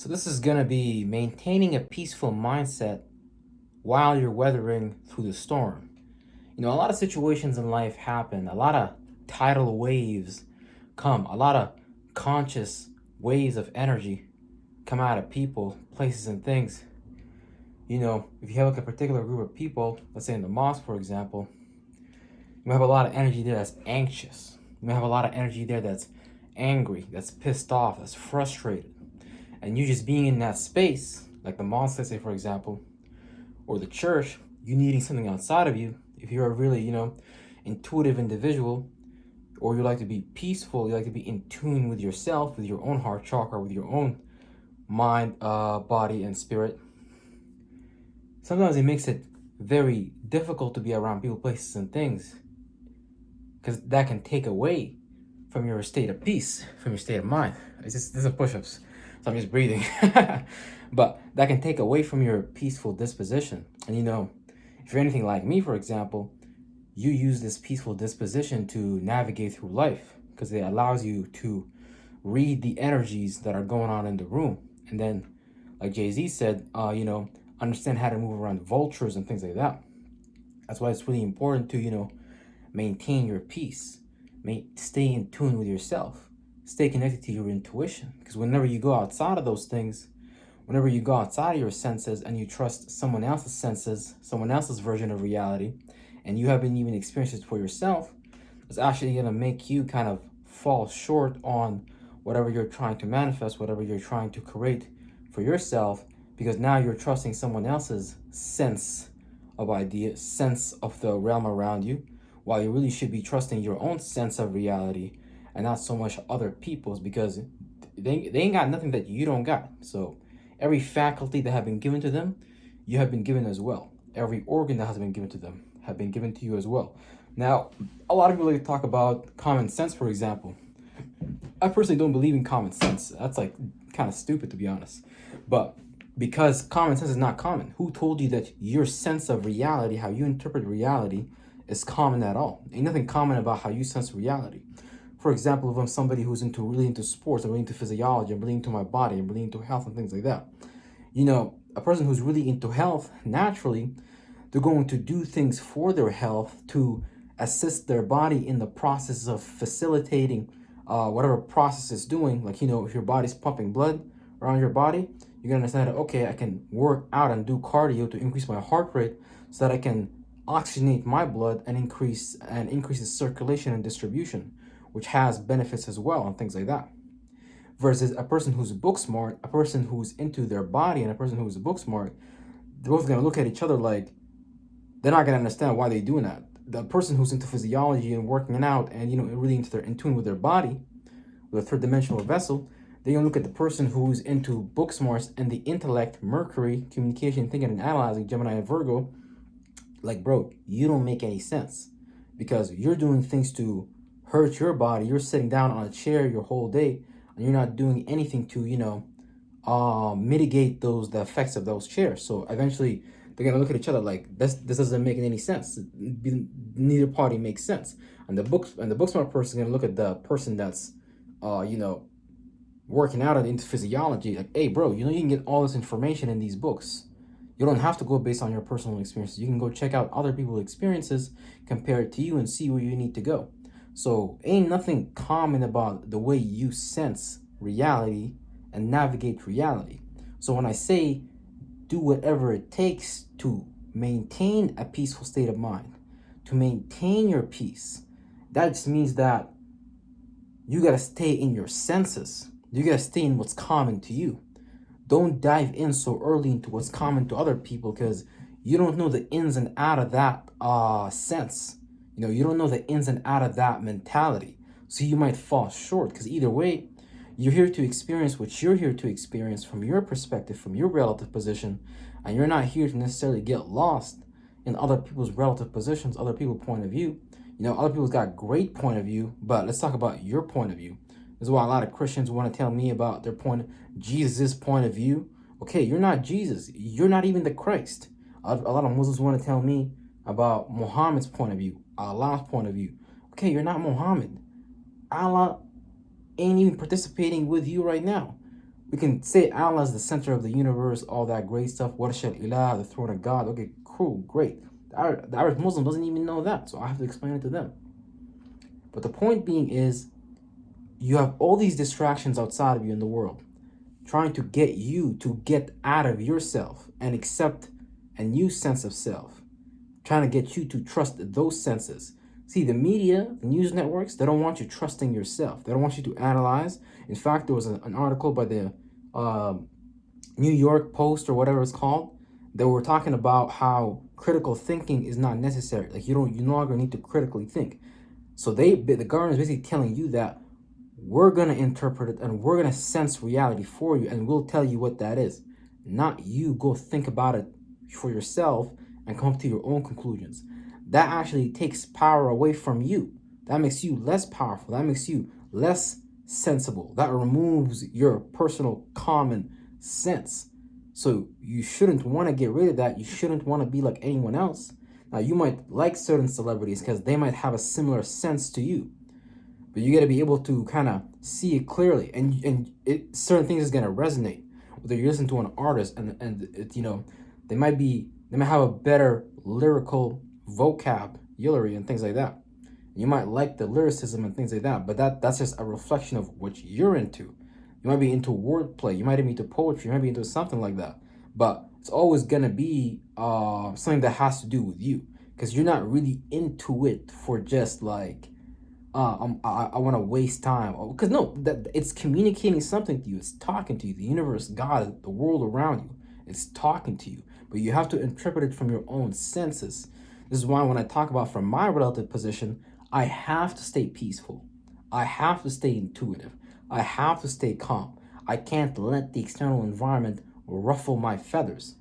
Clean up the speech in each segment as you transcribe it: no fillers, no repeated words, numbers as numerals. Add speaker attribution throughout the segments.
Speaker 1: So this is going to be maintaining a peaceful mindset while you're weathering through the storm. A lot of situations in life happen. A lot of tidal waves come. A lot of conscious waves of energy come out of people, places, and things. If you have like a particular group of people, let's say in the mosque, for example, you have a lot of energy there that's anxious. You have a lot of energy there that's angry, that's pissed off, that's frustrated. And you just being in that space, like the mosque, let's say, for example, or the church, you needing something outside of you. If you're a really, intuitive individual, or you like to be peaceful, you like to be in tune with yourself, with your own heart chakra, with your own mind, body, and spirit, sometimes it makes it very difficult to be around people, places, and things, because that can take away from your state of peace, from your state of mind. This is push-ups, so I'm just breathing. But that can take away from your peaceful disposition. And if you're anything like me, for example, you use this peaceful disposition to navigate through life, because it allows you to read the energies that are going on in the room. And then, like Jay-Z said, understand how to move around vultures and things like that. That's why it's really important to, maintain your peace. Stay in tune with yourself. Stay connected to your intuition. Because whenever you go outside of those things, whenever you go outside of your senses and you trust someone else's senses, someone else's version of reality, and you haven't even experienced it for yourself, it's actually going to make you kind of fall short on whatever you're trying to manifest, whatever you're trying to create for yourself, because now you're trusting someone else's sense of idea, sense of the realm around you, while you really should be trusting your own sense of reality and not so much other people's, because they ain't got nothing that you don't got. So every faculty that have been given to them, you have been given as well. Every organ that has been given to them have been given to you as well. Now, a lot of people like to talk about common sense, for example. I personally don't believe in common sense. That's like kind of stupid, to be honest. But because common sense is not common, who told you that your sense of reality, how you interpret reality, is common at all? Ain't nothing common about how you sense reality. For example, if I'm somebody who's really into sports, I'm really into physiology, I'm really into my body, I'm really into health and things like that. A person who's really into health, naturally, they're going to do things for their health to assist their body in the process of facilitating whatever process it's doing. Like, if your body's pumping blood around your body, you're going to understand that, okay, I can work out and do cardio to increase my heart rate so that I can oxygenate my blood and increase the circulation and distribution, which has benefits as well and things like that. Versus a person who's book smart, a person who's into their body, and a person who's book smart, they're both going to look at each other like they're not going to understand why they're doing that. The person who's into physiology and working out and really in tune with their body, with a third dimensional vessel, they're going to look at the person who's into book smarts and the intellect, Mercury, communication, thinking, and analyzing, Gemini and Virgo, like, bro, you don't make any sense, because you're doing things to hurt your body. You're sitting down on a chair your whole day and you're not doing anything to mitigate the effects of those chairs. So eventually they're gonna look at each other like this doesn't make any sense. Neither party makes sense. And the book smart person is gonna look at the person that's working out into physiology, like, hey bro, you can get all this information in these books. You don't have to go based on your personal experiences. You can go check out other people's experiences, compare it to you, and see where you need to go. So ain't nothing common about the way you sense reality and navigate reality. So when I say do whatever it takes to maintain a peaceful state of mind, to maintain your peace, that just means that you gotta stay in your senses. You gotta stay in what's common to you. Don't dive in so early into what's common to other people, because you don't know the ins and out of that sense. You don't know the ins and out of that mentality. So you might fall short, because either way, you're here to experience what you're here to experience from your perspective, from your relative position, and you're not here to necessarily get lost in other people's relative positions, other people's point of view. Other people's got great point of view, but let's talk about your point of view. This is why a lot of Christians want to tell me about their Jesus' point of view. Okay, you're not Jesus. You're not even the Christ. A lot of Muslims want to tell me about Muhammad's point of view, Allah's point of view. Okay, you're not Muhammad. Allah ain't even participating with you right now. We can say Allah is the center of the universe, all that great stuff. Warshal Ilah, the throne of God. Okay, cool, great. The average Muslim doesn't even know that, so I have to explain it to them. But the point being is, you have all these distractions outside of you in the world, trying to get you to get out of yourself and accept a new sense of self, trying to get you to trust those senses. See, the media, the news networks, they don't want you trusting yourself. They don't want you to analyze. In fact, there was an article by the New York Post or whatever it's called. They were talking about how critical thinking is not necessary. Like you no longer need to critically think. So the government is basically telling you that we're gonna interpret it and we're gonna sense reality for you, and we'll tell you what that is. Not you go think about it for yourself and come to your own conclusions. That actually takes power away from you. That makes you less powerful. That makes you less sensible. That removes your personal common sense. So you shouldn't want to get rid of that. You shouldn't want to be like anyone else. Now, you might like certain celebrities because they might have a similar sense to you, but you got to be able to kind of see it clearly, and certain things is going to resonate. Whether you listen to an artist and it, they might have a better lyrical vocabulary and things like that. You might like the lyricism and things like that, but that's just a reflection of what you're into. You might be into wordplay, you might be into poetry, you might be into something like that. But it's always gonna be something that has to do with you, because you're not really into it for just like I want to waste time. Because no, that it's communicating something to you. It's talking to you. The universe, God, the world around you, it's talking to you. But you have to interpret it from your own senses. This is why when I talk about from my relative position, I have to stay peaceful. I have to stay intuitive. I have to stay calm. I can't let the external environment ruffle my feathers.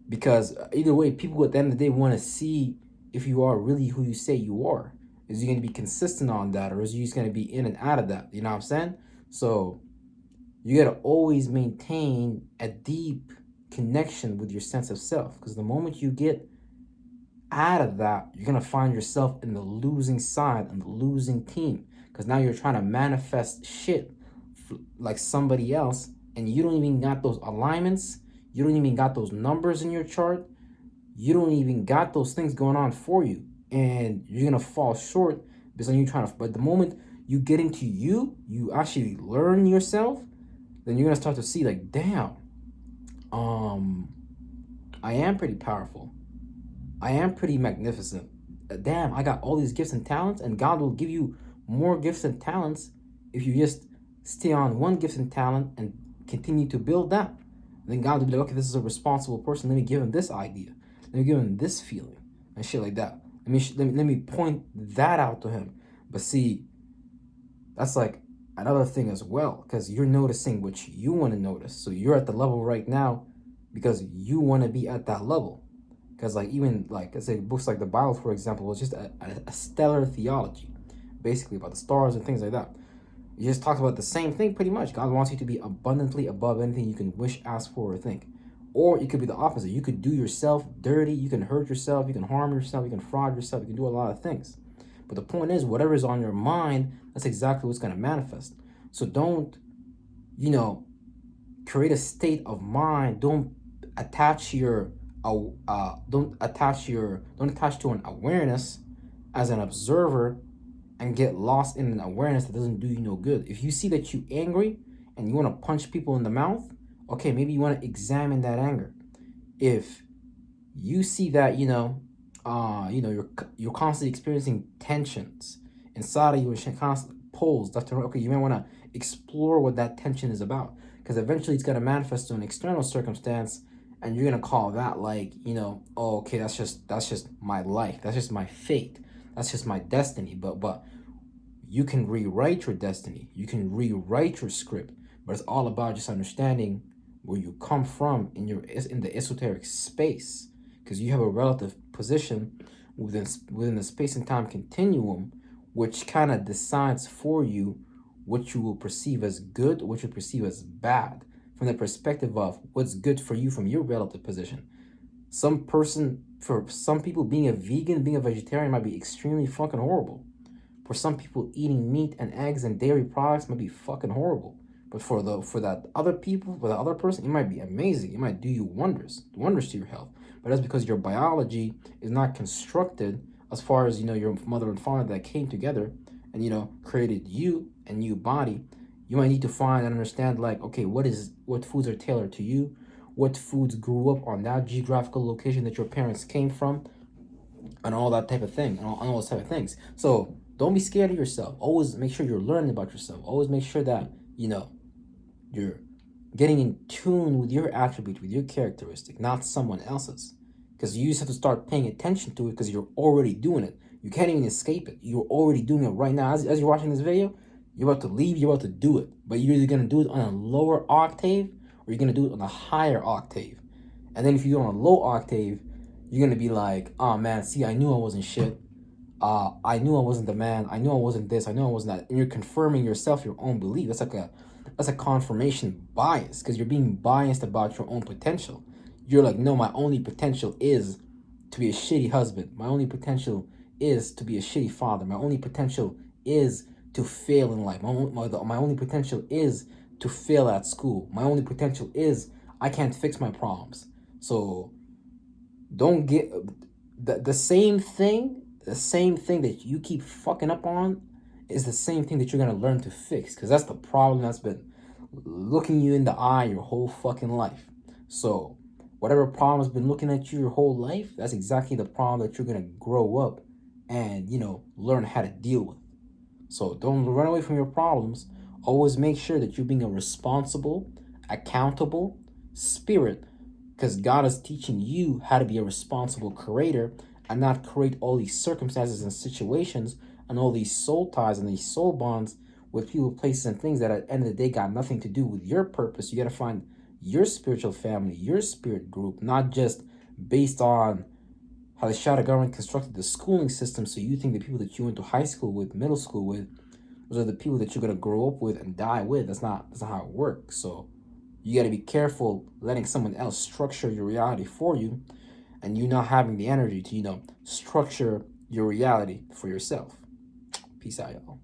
Speaker 1: Because either way, people at the end of the day want to see if you are really who you say you are. Is you going to be consistent on that, or is you just going to be in and out of that? You know what I'm saying? So you got to always maintain a deep connection with your sense of self, because the moment you get out of that, you're going to find yourself in the losing side and the losing team, because now you're trying to manifest shit like somebody else, and you don't even got those alignments. You don't even got those numbers in your chart. You don't even got those things going on for you. And you're going to fall short because you're trying to. But the moment you get into you actually learn yourself, then you're going to start to see like, damn, I am pretty powerful. I am pretty magnificent. Damn, I got all these gifts and talents, and God will give you more gifts and talents if you just stay on one gift and talent and continue to build that. Then God will be like, okay, this is a responsible person. Let me give him this idea. Let me give him this feeling and shit like that. Let me point that out to him. But see, that's like another thing as well, because you're noticing what you want to notice. So you're at the level right now because you want to be at that level. Because like even like I say books like the Bible, for example, was just a stellar theology, basically about the stars and things like that. It just talks about the same thing pretty much. God wants you to be abundantly above anything you can wish, ask for, or think. Or it could be the opposite. You could do yourself dirty. You can hurt yourself. You can harm yourself. You can fraud yourself. You can do a lot of things. But the point is, whatever is on your mind, that's exactly what's going to manifest. So don't, create a state of mind. Don't attach to an awareness as an observer and get lost in an awareness that doesn't do you no good. If you see that you're angry and you want to punch people in the mouth, okay, maybe you want to examine that anger. If you see that, you're constantly experiencing tensions inside of you and constant pulls left and right, okay, you may want to explore what that tension is about, because eventually it's going to manifest to an external circumstance, and you're going to call that like, oh, okay, that's just my life. That's just my fate. That's just my destiny. But you can rewrite your destiny. You can rewrite your script. But it's all about just understanding where you come from in the esoteric space, because you have a relative position within the space and time continuum, which kind of decides for you what you will perceive as good, what you perceive as bad, from the perspective of what's good for you from your relative position. For some people, being a vegan, being a vegetarian might be extremely fucking horrible. For some people, eating meat and eggs and dairy products might be fucking horrible. But for that other people, for the other person, it might be amazing. It might do you wonders to your health. But that's because your biology is not constructed as far as your mother and father that came together and created you and new body. You might need to find and understand, like, okay, what foods are tailored to you, what foods grew up on that geographical location that your parents came from, and all that type of thing, and all those type of things. So don't be scared of yourself. Always make sure you're learning about yourself. Always make sure that you're getting in tune with your attribute, with your characteristic, not someone else's. Because you just have to start paying attention to it because you're already doing it. You can't even escape it. You're already doing it right now. As you're watching this video, you're about to leave, you're about to do it. But you're either going to do it on a lower octave or you're going to do it on a higher octave. And then if you do it on a low octave, you're going to be like, oh man, see, I knew I wasn't shit. I knew I wasn't the man. I knew I wasn't this. I knew I wasn't that. And you're confirming yourself, your own belief. That's a confirmation bias because you're being biased about your own potential. You're like, no, my only potential is to be a shitty husband. My only potential is to be a shitty father. My only potential is to fail in life. My only potential is to fail at school. My only potential is I can't fix my problems. So don't get the same thing. The same thing that you keep fucking up on is the same thing that you're gonna learn to fix, because that's the problem that's been looking you in the eye your whole fucking life. So whatever problem has been looking at you your whole life, that's exactly the problem that you're gonna grow up and learn how to deal with. So don't run away from your problems. Always make sure that you're being a responsible, accountable spirit, because God is teaching you how to be a responsible creator and not create all these circumstances and situations and all these soul ties and these soul bonds with people, places, and things that at the end of the day got nothing to do with your purpose. You got to find your spiritual family, your spirit group, not just based on how the shadow government constructed the schooling system. So you think the people that you went to high school with, middle school with, those are the people that you're going to grow up with and die with. That's not how it works. So you got to be careful letting someone else structure your reality for you and you not having the energy to, structure your reality for yourself. Peace out, y'all.